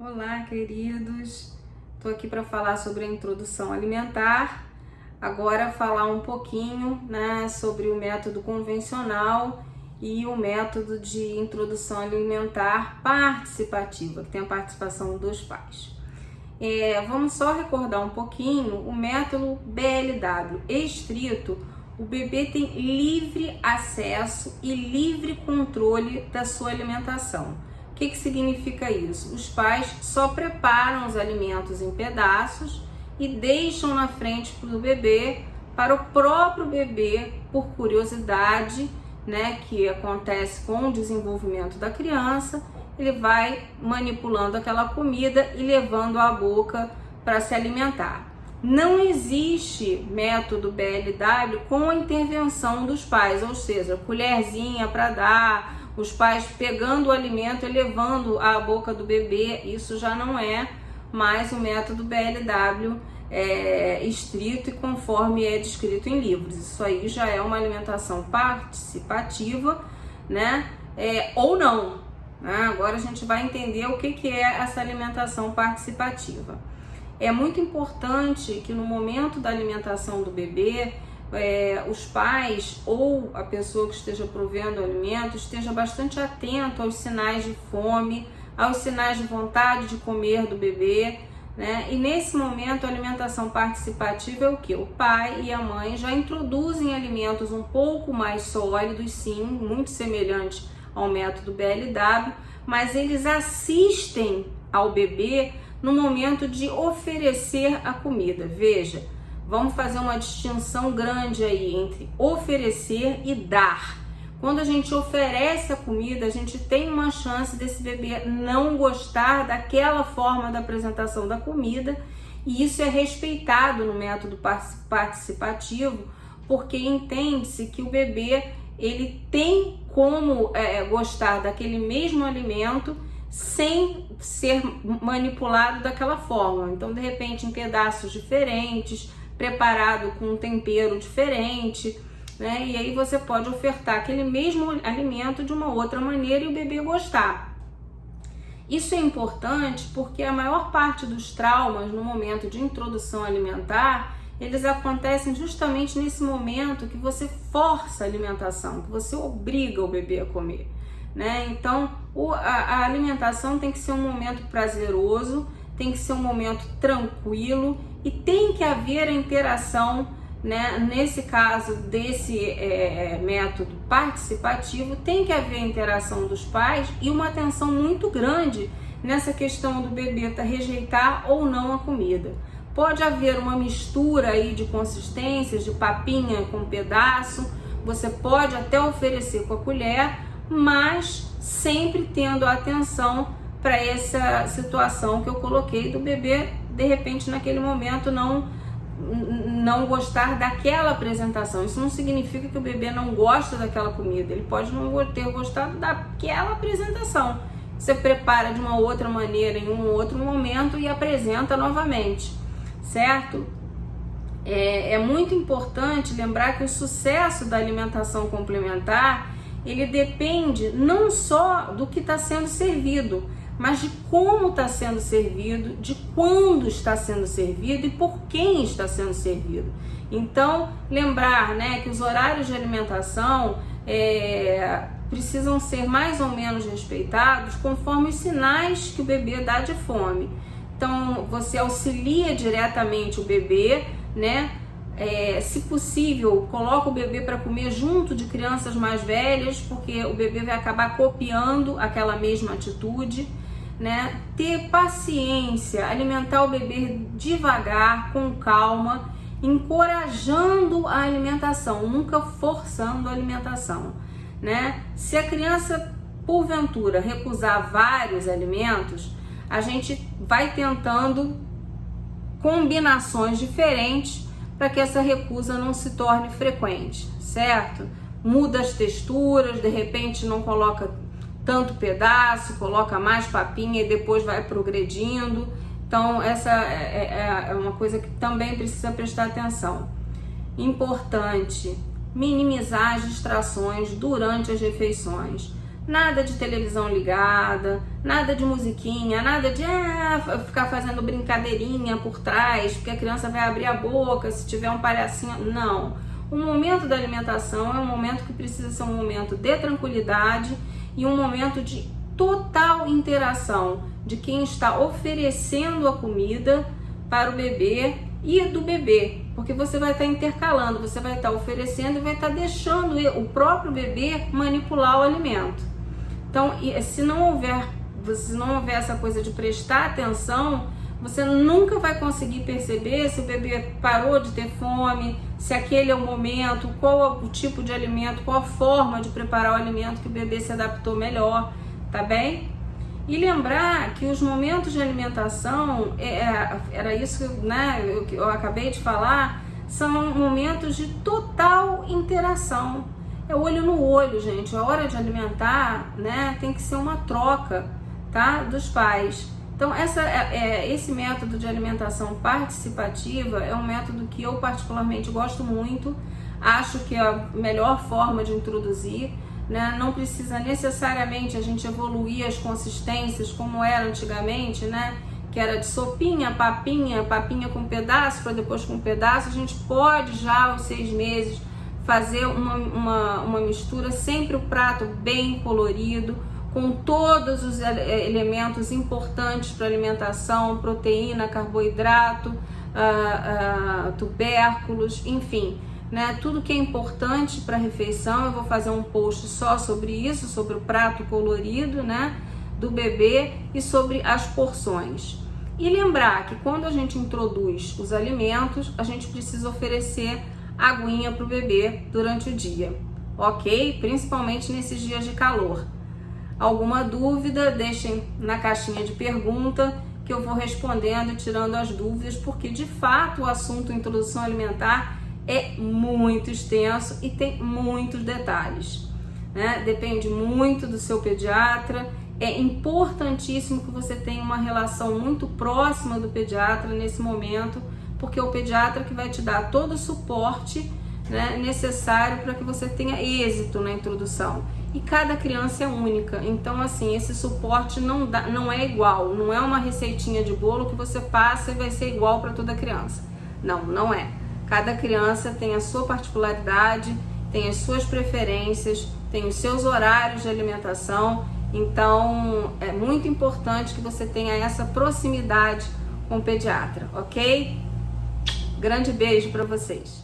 Olá, queridos. Estou aqui para falar sobre a introdução alimentar. Agora falar um pouquinho, sobre o método convencional e o método de introdução alimentar participativa, que tem a participação dos pais. Vamos só recordar um pouquinho o método BLW. Estrito, o bebê tem livre acesso e livre controle da sua alimentação. O que significa isso? Os pais só preparam os alimentos em pedaços e deixam na frente do bebê, para o próprio bebê, por curiosidade, que acontece com o desenvolvimento da criança, ele vai manipulando aquela comida e levando à boca para se alimentar. Não existe método BLW com a intervenção dos pais, ou seja, colherzinha para dar, os pais pegando o alimento e levando à boca do bebê. Isso já não é mais o método BLW estrito e conforme é descrito em livros. Isso aí já é uma alimentação participativa, ou não. Agora a gente vai entender o que é essa alimentação participativa. É muito importante que no momento da alimentação do bebê, os pais ou a pessoa que esteja provendo o alimento esteja bastante atento aos sinais de fome, aos sinais de vontade de comer do bebê, E nesse momento a alimentação participativa é o que? O pai e a mãe já introduzem alimentos um pouco mais sólidos, sim, muito semelhantes ao método BLW, mas eles assistem ao bebê no momento de oferecer a comida. Veja, vamos fazer uma distinção grande aí entre oferecer e dar. Quando a gente oferece a comida, a gente tem uma chance desse bebê não gostar daquela forma da apresentação da comida, e isso é respeitado no método participativo, porque entende-se que o bebê ele tem como gostar daquele mesmo alimento sem ser manipulado daquela forma. Então, de repente, em pedaços diferentes, preparado com um tempero diferente, E aí você pode ofertar aquele mesmo alimento de uma outra maneira e o bebê gostar. Isso é importante porque a maior parte dos traumas no momento de introdução alimentar, eles acontecem justamente nesse momento que você força a alimentação, que você obriga o bebê a comer, Então, a alimentação tem que ser um momento prazeroso, tem que ser um momento tranquilo e tem que haver a interação, Nesse caso desse método participativo, tem que haver a interação dos pais e uma atenção muito grande nessa questão do bebê rejeitar ou não a comida. Pode haver uma mistura aí de consistências, de papinha com pedaço, você pode até oferecer com a colher, mas sempre tendo atenção para essa situação que eu coloquei do bebê, de repente naquele momento não gostar daquela apresentação. Isso não significa que o bebê não gosta daquela comida, ele pode não ter gostado daquela apresentação. Você prepara de uma outra maneira em um outro momento e apresenta novamente, certo? É muito importante lembrar que o sucesso da alimentação complementar, ele depende não só do que está sendo servido, mas de como está sendo servido, de quando está sendo servido e por quem está sendo servido. Então, lembrar que os horários de alimentação precisam ser mais ou menos respeitados conforme os sinais que o bebê dá de fome. Então, você auxilia diretamente o bebê, se possível, coloca o bebê para comer junto de crianças mais velhas, porque o bebê vai acabar copiando aquela mesma atitude, Ter paciência, alimentar o bebê devagar, com calma, encorajando a alimentação, nunca forçando a alimentação, Se a criança, porventura, recusar vários alimentos, a gente vai tentando combinações diferentes para que essa recusa não se torne frequente, certo? Muda as texturas, de repente não coloca tanto pedaço, coloca mais papinha e depois vai progredindo. Então, essa é uma coisa que também precisa prestar atenção. Importante, minimizar as distrações durante as refeições. Nada de televisão ligada, nada de musiquinha, nada de ficar fazendo brincadeirinha por trás, porque a criança vai abrir a boca se tiver um palhacinho. Não. O momento da alimentação é um momento que precisa ser um momento de tranquilidade e um momento de total interação de quem está oferecendo a comida para o bebê e do bebê, porque você vai estar intercalando, você vai estar oferecendo e vai estar deixando o próprio bebê manipular o alimento. Então, se não houver essa coisa de prestar atenção, você nunca vai conseguir perceber se o bebê parou de ter fome, se aquele é o momento, qual é o tipo de alimento, qual a forma de preparar o alimento que o bebê se adaptou melhor, tá bem? E lembrar que os momentos de alimentação, era isso, né, que eu acabei de falar, são momentos de total interação. É olho no olho, gente. A hora de alimentar, né, tem que ser uma troca, tá, dos pais. Então, esse método de alimentação participativa é um método que eu particularmente gosto muito, acho que é a melhor forma de introduzir, né? Não precisa necessariamente a gente evoluir as consistências como era antigamente, né? Que era de sopinha, papinha com pedaço, para depois com pedaço. A gente pode já aos 6 meses fazer uma mistura, sempre o prato bem colorido, com todos os elementos importantes para alimentação, proteína, carboidrato, tubérculos, enfim, né? Tudo que é importante para a refeição. Eu vou fazer um post só sobre isso, sobre o prato colorido, né, do bebê e sobre as porções. E lembrar que quando a gente introduz os alimentos, a gente precisa oferecer aguinha para o bebê durante o dia, ok? Principalmente nesses dias de calor. Alguma dúvida, deixem na caixinha de pergunta que eu vou respondendo e tirando as dúvidas, porque de fato o assunto introdução alimentar é muito extenso e tem muitos detalhes, né? Depende muito do seu pediatra. É importantíssimo que você tenha uma relação muito próxima do pediatra nesse momento, porque é o pediatra que vai te dar todo o suporte, né, necessário para que você tenha êxito na introdução. E cada criança é única, então assim, esse suporte não é igual, não é uma receitinha de bolo que você passa e vai ser igual para toda criança. Não é. Cada criança tem a sua particularidade, tem as suas preferências, tem os seus horários de alimentação, então é muito importante que você tenha essa proximidade com o pediatra, ok? Grande beijo para vocês!